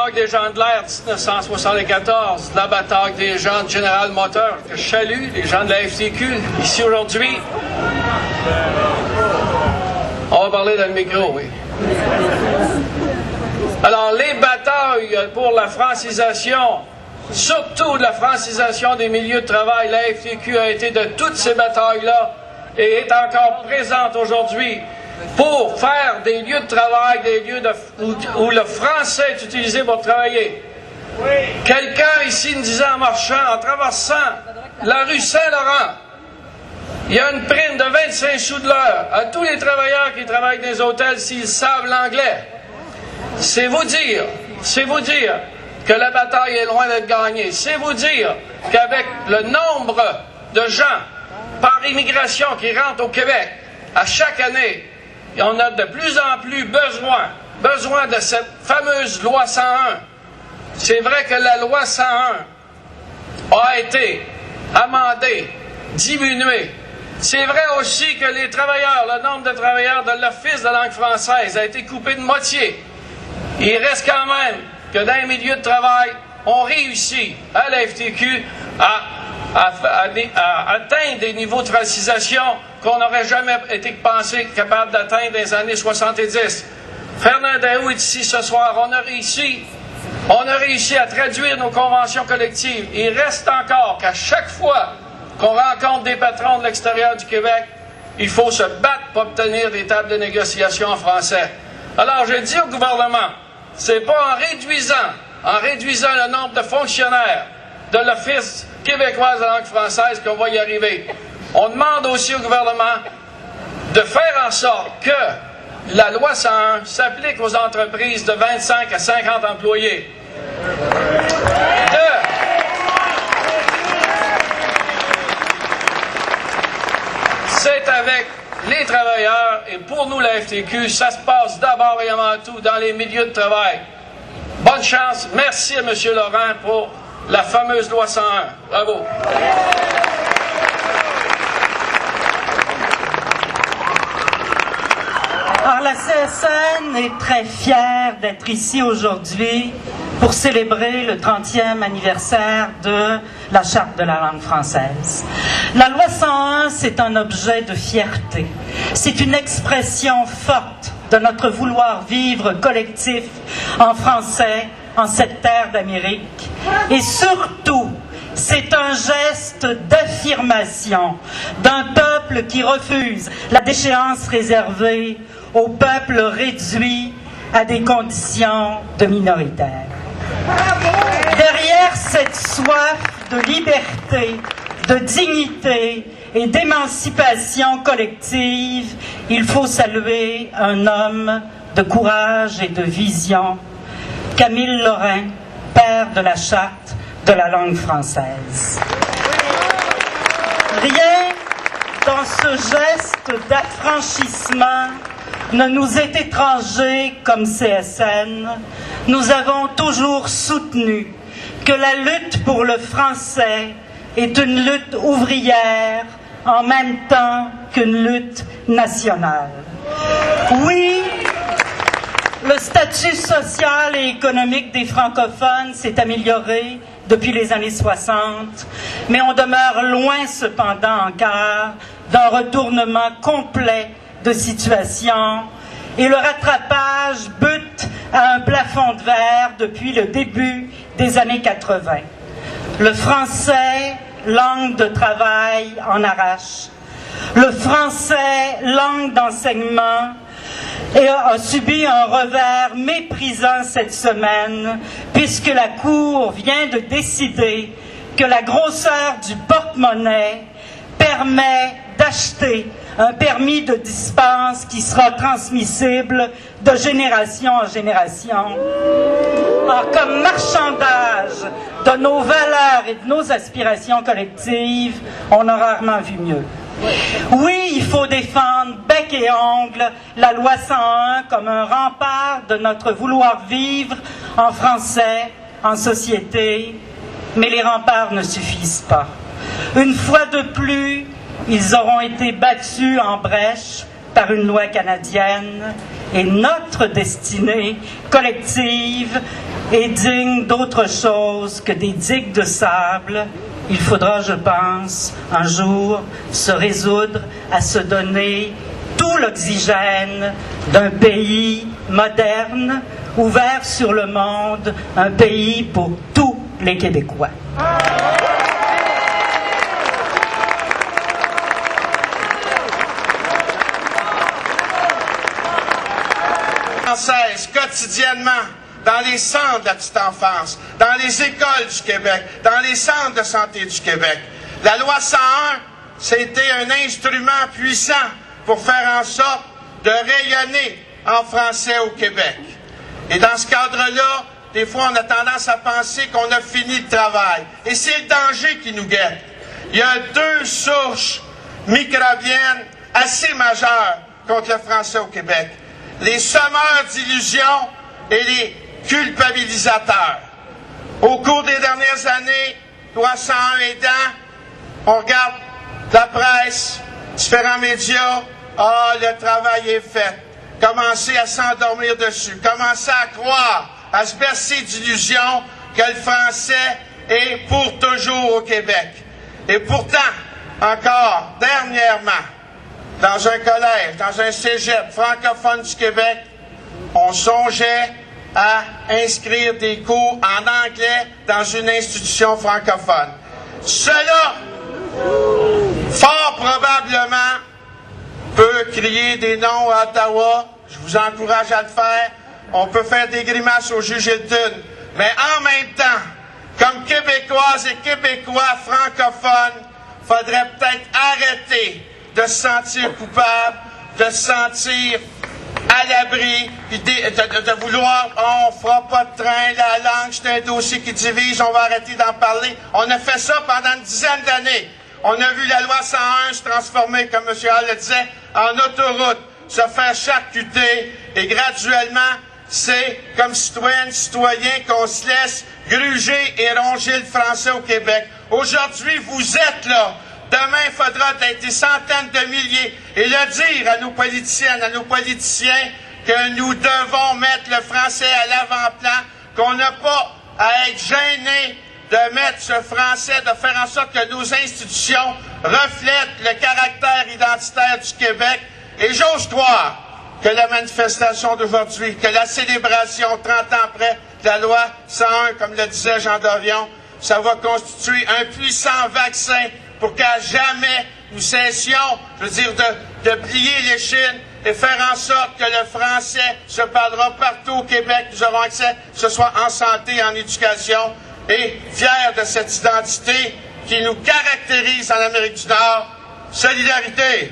bataille des gens de l'air 1974, la bataille des gens de General Motors, que je salue, les gens de la FTQ, ici aujourd'hui. On va parler dans le micro, oui. Alors, les batailles pour la francisation, surtout de la francisation des milieux de travail, la FTQ a été de toutes ces batailles-là et est encore présente aujourd'hui pour faire des lieux de travail, des lieux où le français est utilisé pour travailler. Quelqu'un ici me disait en marchant, en traversant la rue Saint-Laurent, il y a une prime de 25 sous de l'heure à tous les travailleurs qui travaillent dans les hôtels s'ils savent l'anglais. C'est vous dire que la bataille est loin d'être gagnée. C'est vous dire qu'avec le nombre de gens par immigration qui rentrent au Québec à chaque année, on a de plus en plus besoin de cette fameuse loi 101. C'est vrai que la loi 101 a été amendée, diminuée. C'est vrai aussi que les travailleurs, le nombre de travailleurs de l'Office de langue française a été coupé de moitié. Il reste quand même que dans les milieux de travail, on réussit à la FTQ à atteindre des niveaux de francisation qu'on n'aurait jamais été pensé capable d'atteindre dans les années 70. Fernand Daou est ici ce soir. On a réussi à traduire nos conventions collectives. Il reste encore qu'à chaque fois qu'on rencontre des patrons de l'extérieur du Québec, il faut se battre pour obtenir des tables de négociation en français. Alors, je dis au gouvernement, c'est pas en réduisant le nombre de fonctionnaires de l'Office québécois de la langue française qu'on va y arriver. On demande aussi au gouvernement de faire en sorte que la loi 101 s'applique aux entreprises de 25 à 50 employés. C'est avec les travailleurs et pour nous la FTQ, ça se passe d'abord et avant tout dans les milieux de travail. Bonne chance. Merci à M. Laurent pour la fameuse loi 101. Bravo. Alors, la CSN est très fière d'être ici aujourd'hui pour célébrer le 30e anniversaire de la Charte de la langue française. La loi 101, c'est un objet de fierté. C'est une expression forte de notre vouloir vivre collectif en français en cette terre d'Amérique. Et surtout, c'est un geste d'affirmation d'un peuple qui refuse la déchéance réservée aux peuples réduits à des conditions de minoritaires. Derrière cette soif de liberté, de dignité et d'émancipation collective, il faut saluer un homme de courage et de vision, Camille Lorrain, père de la Charte de la langue française. Rien dans ce geste d'affranchissement ne nous est étranger comme CSN. Nous avons toujours soutenu que la lutte pour le français est une lutte ouvrière en même temps qu'une lutte nationale. Oui, le statut social et économique des francophones s'est amélioré depuis les années 60, mais on demeure loin cependant encore d'un retournement complet de situation et le rattrapage bute à un plafond de verre depuis le début des années 80. Le français, langue de travail, en arrache. Le français, langue d'enseignement, a subi un revers méprisant cette semaine, puisque la Cour vient de décider que la grosseur du porte-monnaie permet d'acheter un permis de dispense qui sera transmissible de génération en génération. Alors, comme marchandage de nos valeurs et de nos aspirations collectives, on a rarement vu mieux. Oui, il faut défendre bec et ongle la loi 101 comme un rempart de notre vouloir vivre en français, en société, mais les remparts ne suffisent pas. Une fois de plus, ils auront été battus en brèche par une loi canadienne et notre destinée collective est digne d'autre chose que des digues de sable, il faudra, je pense, un jour se résoudre à se donner tout l'oxygène d'un pays moderne, ouvert sur le monde, un pays pour tous les Québécois. Française, quotidiennement, dans les centres de la petite enfance, dans les écoles du Québec, dans les centres de santé du Québec. La loi 101, c'était un instrument puissant pour faire en sorte de rayonner en français au Québec. Et dans ce cadre-là, des fois, on a tendance à penser qu'on a fini le travail. Et c'est le danger qui nous guette. Il y a 2 souches microbiennes assez majeures contre le français au Québec. Les semeurs d'illusions et les culpabilisateurs. Au cours des dernières années, loi 101 aidant, on regarde la presse, différents médias, le travail est fait. Commencez à s'endormir dessus, commencez à croire, à se bercer d'illusions que le français est pour toujours au Québec. Et pourtant, encore dernièrement, dans un collège, dans un cégep francophone du Québec, on songeait à inscrire des cours en anglais dans une institution francophone. Cela, fort probablement, peut crier des noms à Ottawa. Je vous encourage à le faire. On peut faire des grimaces au juge Hilton. Mais en même temps, comme Québécoises et Québécois francophones, faudrait peut-être arrêter de se sentir coupable, de se sentir à l'abri, puis de vouloir, on fera pas de train, la langue, c'est un dossier qui divise, on va arrêter d'en parler. On a fait ça pendant une dizaine d'années. On a vu la loi 101 se transformer, comme M. Hall le disait, en autoroute, se faire charcuter, et graduellement, c'est comme citoyennes, citoyens qu'on se laisse gruger et ronger le français au Québec. Aujourd'hui, vous êtes là. Demain, il faudra être des centaines de milliers et le dire à nos politiciennes, à nos politiciens que nous devons mettre le français à l'avant-plan, qu'on n'a pas à être gênés de mettre ce français, de faire en sorte que nos institutions reflètent le caractère identitaire du Québec. Et j'ose croire que la manifestation d'aujourd'hui, que la célébration 30 ans après la loi 101, comme le disait Jean Dorion, ça va constituer un puissant vaccin pour qu'à jamais nous cessions, je veux dire, de plier l'échine et faire en sorte que le français se parlera partout au Québec. Nous aurons accès, que ce soit en santé, en éducation, et fiers de cette identité qui nous caractérise en Amérique du Nord. Solidarité!